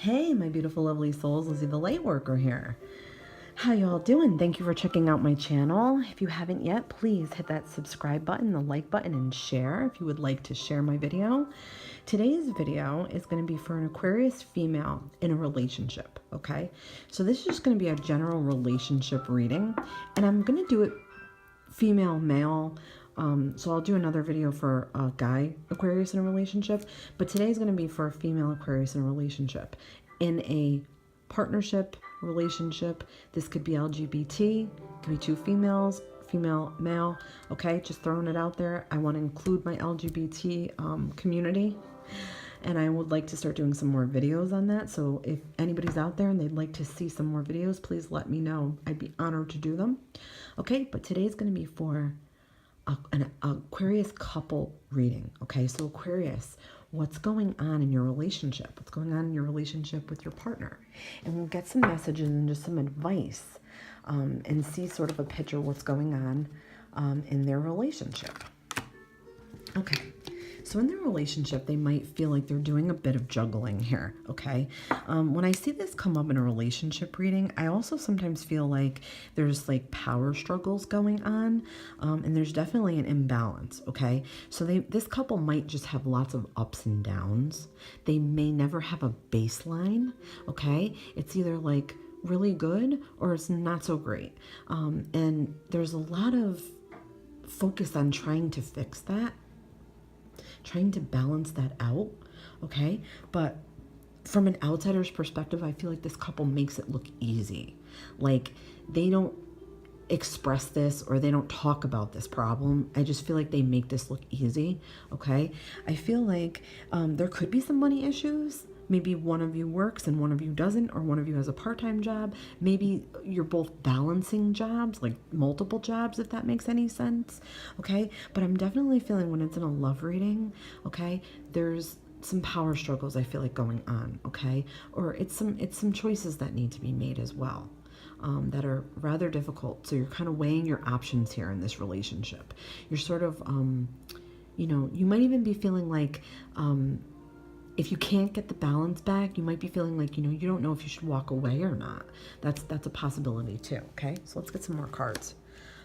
Hey, my beautiful, lovely souls. Lizzie the Light Worker here. How y'all doing? Thank you for checking out my channel. If you haven't yet, please hit that subscribe button, the like button, and share if you would like to share my video. Today's video is going to be for an Aquarius female in a relationship, okay? So this is just going to be a general relationship reading, and I'm going to do it female, male. So I'll do another video for a guy Aquarius in a relationship, but today's going to be for a female Aquarius in a relationship. In a partnership relationship, this could be LGBT, could be two females, female, male, okay? Just throwing it out there. I want to include my LGBT community, and I would like to start doing some more videos on that. So if anybody's out there and they'd like to see some more videos, please let me know. I'd be honored to do them. Okay, but today's going to be for an Aquarius couple reading. Okay, so Aquarius, what's going on in your relationship? What's going on in your relationship with your partner? And we'll get some messages and just some advice and see sort of a picture of what's going on in their relationship. Okay. So in their relationship, they might feel like they're doing a bit of juggling here, okay? When I see this come up in a relationship reading, I also sometimes feel like there's like power struggles going on, and there's definitely an imbalance, okay? So this couple might just have lots of ups and downs. They may never have a baseline, okay? It's either like really good or it's not so great. And there's a lot of focus on trying to fix that, trying to balance that out, okay? But from an outsider's perspective, I feel like this couple makes it look easy. Like they don't express this or they don't talk about this problem. I just feel like they make this look easy, okay? I feel like there could be some money issues. Maybe one of you works and one of you doesn't, or one of you has a part-time job. Maybe you're both balancing jobs, like multiple jobs, if that makes any sense, okay? But I'm definitely feeling when it's in a love reading, okay, there's some power struggles I feel like going on, okay? Or it's some choices that need to be made as well. That are rather difficult. So you're kind of weighing your options here in this relationship. You're sort of, you know, you might even be feeling like, if you can't get the balance back, you might be feeling like, you know, you don't know if you should walk away or not. That's a possibility too, okay? So let's get some more cards.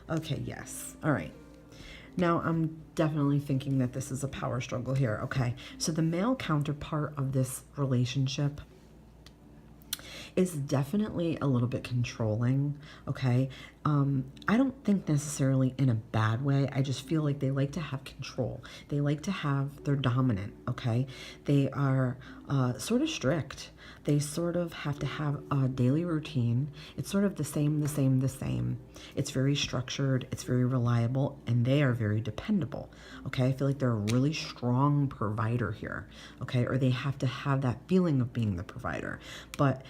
Okay, yes. All right. Now, I'm definitely thinking that this is a power struggle here, okay? So the male counterpart of this relationship is definitely a little bit controlling, okay? I don't think necessarily in a bad way. I just feel like they like to have control. They like to have, they're dominant, okay? They are sort of strict. They sort of have to have a daily routine. It's sort of the same. It's very structured, it's very reliable, and they are very dependable, okay? I feel like they're a really strong provider here, okay? Or they have to have that feeling of being the provider. But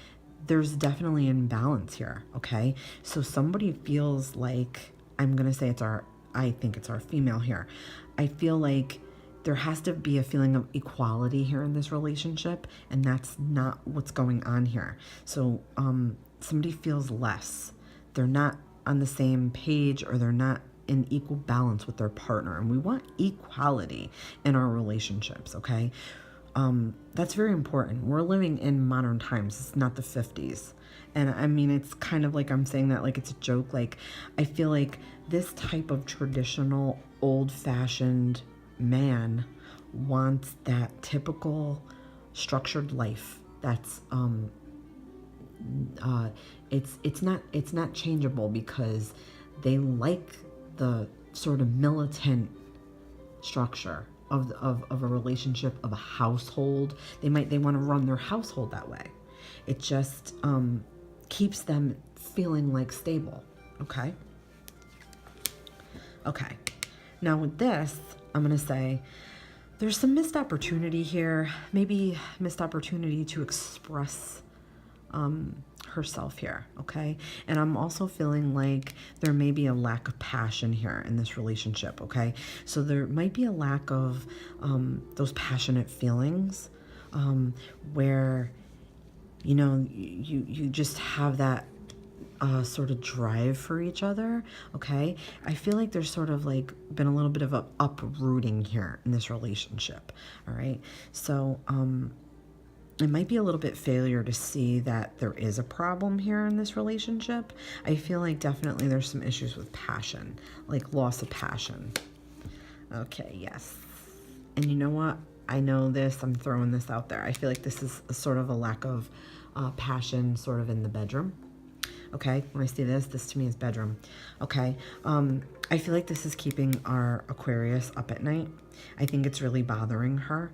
there's definitely an imbalance here, okay? So somebody feels like, I'm going to say I think it's our female here. I feel like there has to be a feeling of equality here in this relationship, and that's not what's going on here. So somebody feels less. They're not on the same page, or they're not in equal balance with their partner, and we want equality in our relationships, okay? That's very important. We're living in modern times. It's not the 50s. And I mean, it's kind of like I'm saying that like it's a joke. Like, I feel like this type of traditional, old-fashioned man wants that typical structured life. That's it's not changeable, because they like the sort of militant structure of a relationship, of a household. They want to run their household that way. It just keeps them feeling like stable, okay? Okay. Now with this, I'm going to say there's some missed opportunity here, maybe missed opportunity to express herself here, okay? And I'm also feeling like there may be a lack of passion here in this relationship, okay? So there might be a lack of those passionate feelings, where, you know, you just have that sort of drive for each other, okay? I feel like there's sort of like been a little bit of a uprooting here in this relationship, all right? So it might be a little bit failure to see that there is a problem here in this relationship. I feel like definitely there's some issues with passion, like loss of passion. Okay, yes. And you know what? I know this, I'm throwing this out there. I feel like this is a sort of a lack of passion sort of in the bedroom. Okay, when I see this to me is bedroom. Okay, I feel like this is keeping our Aquarius up at night. I think it's really bothering her.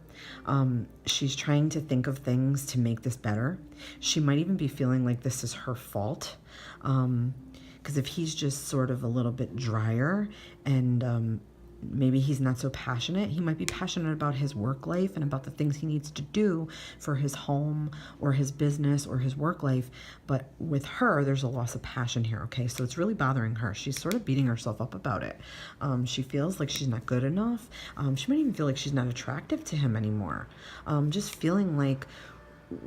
She's trying to think of things to make this better. She might even be feeling like this is her fault. Because if he's just sort of a little bit drier and maybe he's not so passionate. He might be passionate about his work life and about the things he needs to do for his home or his business or his work life. But with her, there's a loss of passion here, okay? So it's really bothering her. She's sort of beating herself up about it. She feels like she's not good enough. She might even feel like she's not attractive to him anymore. Just feeling like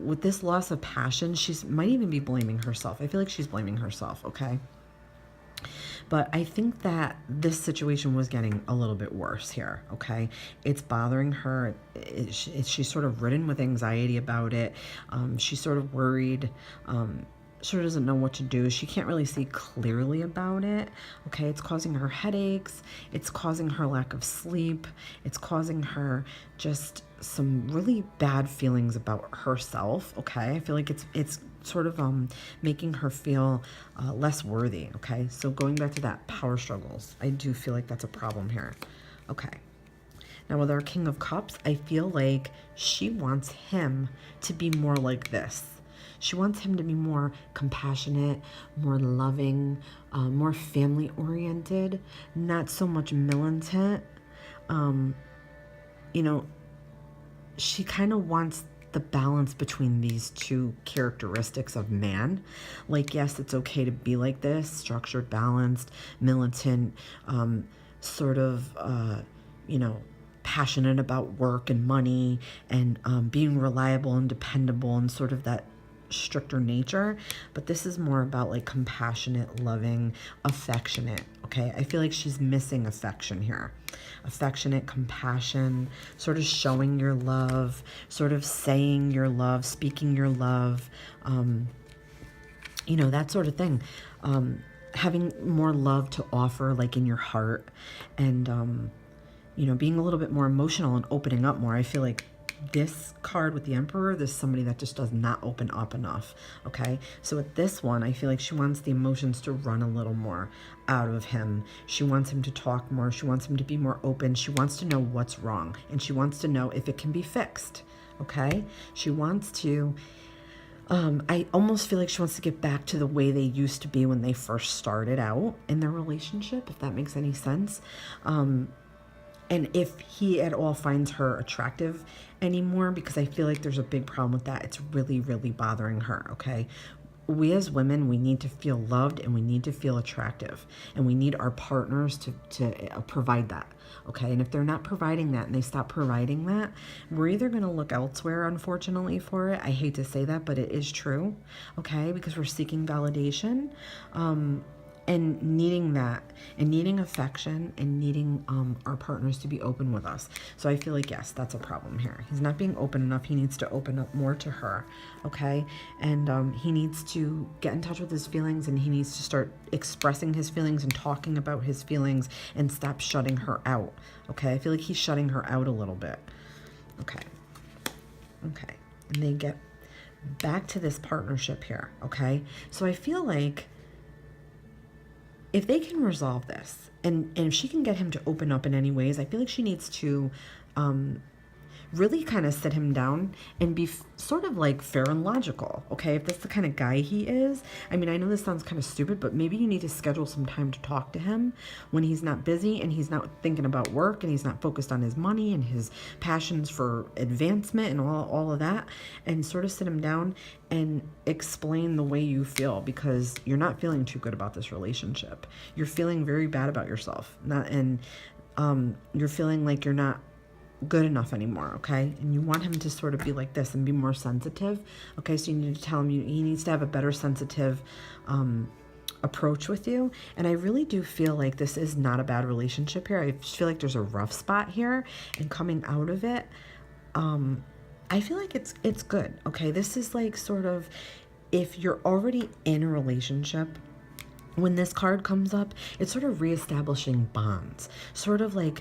with this loss of passion, she might even be blaming herself. I feel like she's blaming herself, okay? But I think that this situation was getting a little bit worse here, okay? It's bothering her. She's sort of ridden with anxiety about it. She's sort of worried. Sort of doesn't know what to do. She can't really see clearly about it, okay? It's causing her headaches. It's causing her lack of sleep. It's causing her just some really bad feelings about herself, okay? I feel like it's sort of making her feel less worthy, okay? So going back to that power struggles, I do feel like that's a problem here, okay? Now with our King of Cups, I feel like she wants him to be more like this. She wants him to be more compassionate, more loving, more family-oriented, not so much militant. You know, she kind of wants the balance between these two characteristics of man. Like, yes, it's okay to be like this, structured, balanced, militant, sort of, you know, passionate about work and money and being reliable and dependable and sort of that stricter nature. But this is more about like compassionate, loving, affectionate, okay? I feel like she's missing affection here. Affectionate, compassion, sort of showing your love, sort of saying your love, speaking your love, you know, that sort of thing. Having more love to offer, like in your heart, and, you know, being a little bit more emotional and opening up more. I feel like this card with the Emperor, there's somebody that just does not open up enough, okay? So with this one, I feel like she wants the emotions to run a little more out of him. She wants him to talk more. She wants him to be more open. She wants to know what's wrong, and she wants to know if it can be fixed, okay? She wants to, I almost feel like she wants to get back to the way they used to be when they first started out in their relationship, if that makes any sense. And if he at all finds her attractive anymore, because I feel like there's a big problem with that. It's really, really bothering her, okay? We as women, we need to feel loved and we need to feel attractive. And we need our partners to provide that, okay? And if they're not providing that and they stop providing that, we're either going to look elsewhere, unfortunately, for it. I hate to say that, but it is true, okay? Because we're seeking validation. And needing that, and needing affection, and needing our partners to be open with us. So I feel like, yes, that's a problem here. He's not being open enough. He needs to open up more to her, okay? And he needs to get in touch with his feelings, and he needs to start expressing his feelings and talking about his feelings and stop shutting her out, okay? I feel like he's shutting her out a little bit, okay? Okay, and they get back to this partnership here, okay? So I feel like if they can resolve this, and if she can get him to open up in any ways, I feel like she needs to really kind of sit him down and be sort of like fair and logical, okay? If that's the kind of guy he is. I mean, I know this sounds kind of stupid, but maybe you need to schedule some time to talk to him when he's not busy and he's not thinking about work and he's not focused on his money and his passions for advancement and all of that, and sort of sit him down and explain the way you feel, because you're not feeling too good about this relationship. You're feeling very bad about yourself, you're feeling like you're not good enough anymore, okay? And you want him to sort of be like this and be more sensitive, okay? So you need to tell him he needs to have a better sensitive approach with you. And I really do feel like this is not a bad relationship here. I just feel like there's a rough spot here, and coming out of it, I feel like it's good, okay? This is like sort of, if you're already in a relationship, when this card comes up, it's sort of reestablishing bonds, sort of like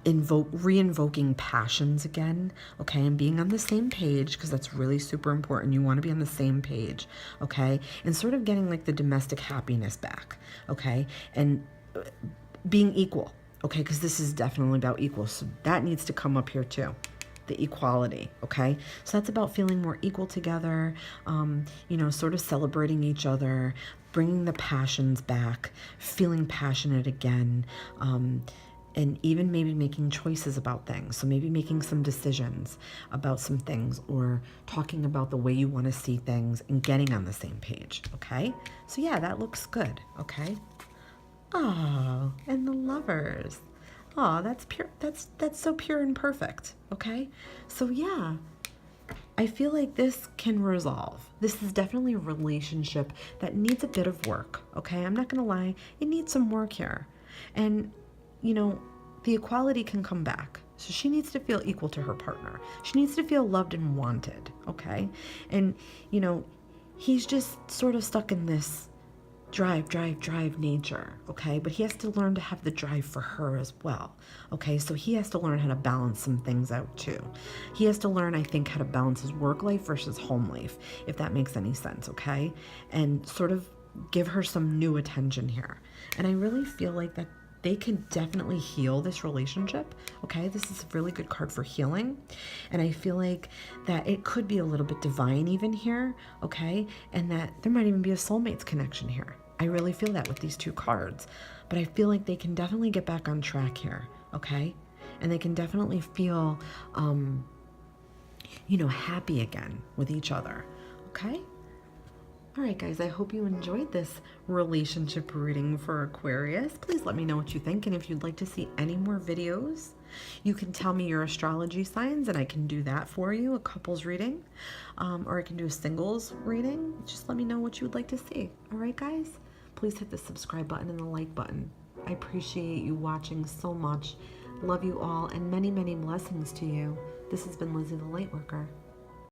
re-invoking passions again, okay, and being on the same page, because that's really super important. You want to be on the same page, okay, and sort of getting like the domestic happiness back, okay, and being equal, okay, because this is definitely about equal, so that needs to come up here too. The equality, okay? So that's about feeling more equal together, you know, sort of celebrating each other, bringing the passions back, feeling passionate again, and even maybe making choices about things. So maybe making some decisions about some things, or talking about the way you want to see things and getting on the same page, okay? So yeah, that looks good, okay? Oh, and the Lovers. Oh, that's pure. That's so pure and perfect. Okay, so yeah, I feel like this can resolve. This is definitely a relationship that needs a bit of work. Okay, I'm not gonna lie, it needs some work here, and you know, the equality can come back. So she needs to feel equal to her partner. She needs to feel loved and wanted. Okay, and you know, he's just sort of stuck in this drive nature, okay? But he has to learn to have the drive for her as well, okay? So he has to learn how to balance some things out too. He has to learn, I think, how to balance his work life versus home life, if that makes any sense, okay? And sort of give her some new attention here. And I really feel like that they can definitely heal this relationship, okay? This is a really good card for healing. And I feel like that it could be a little bit divine even here, okay? And that there might even be a soulmates connection here. I really feel that with these two cards. But I feel like they can definitely get back on track here, okay? And they can definitely feel, you know, happy again with each other, okay? All right, guys, I hope you enjoyed this relationship reading for Aquarius. Please let me know what you think, and if you'd like to see any more videos, you can tell me your astrology signs, and I can do that for you, a couples reading, or I can do a singles reading. Just let me know what you would like to see. All right, guys? Please hit the subscribe button and the like button. I appreciate you watching so much. Love you all, and many, many blessings to you. This has been Lizzie the Lightworker.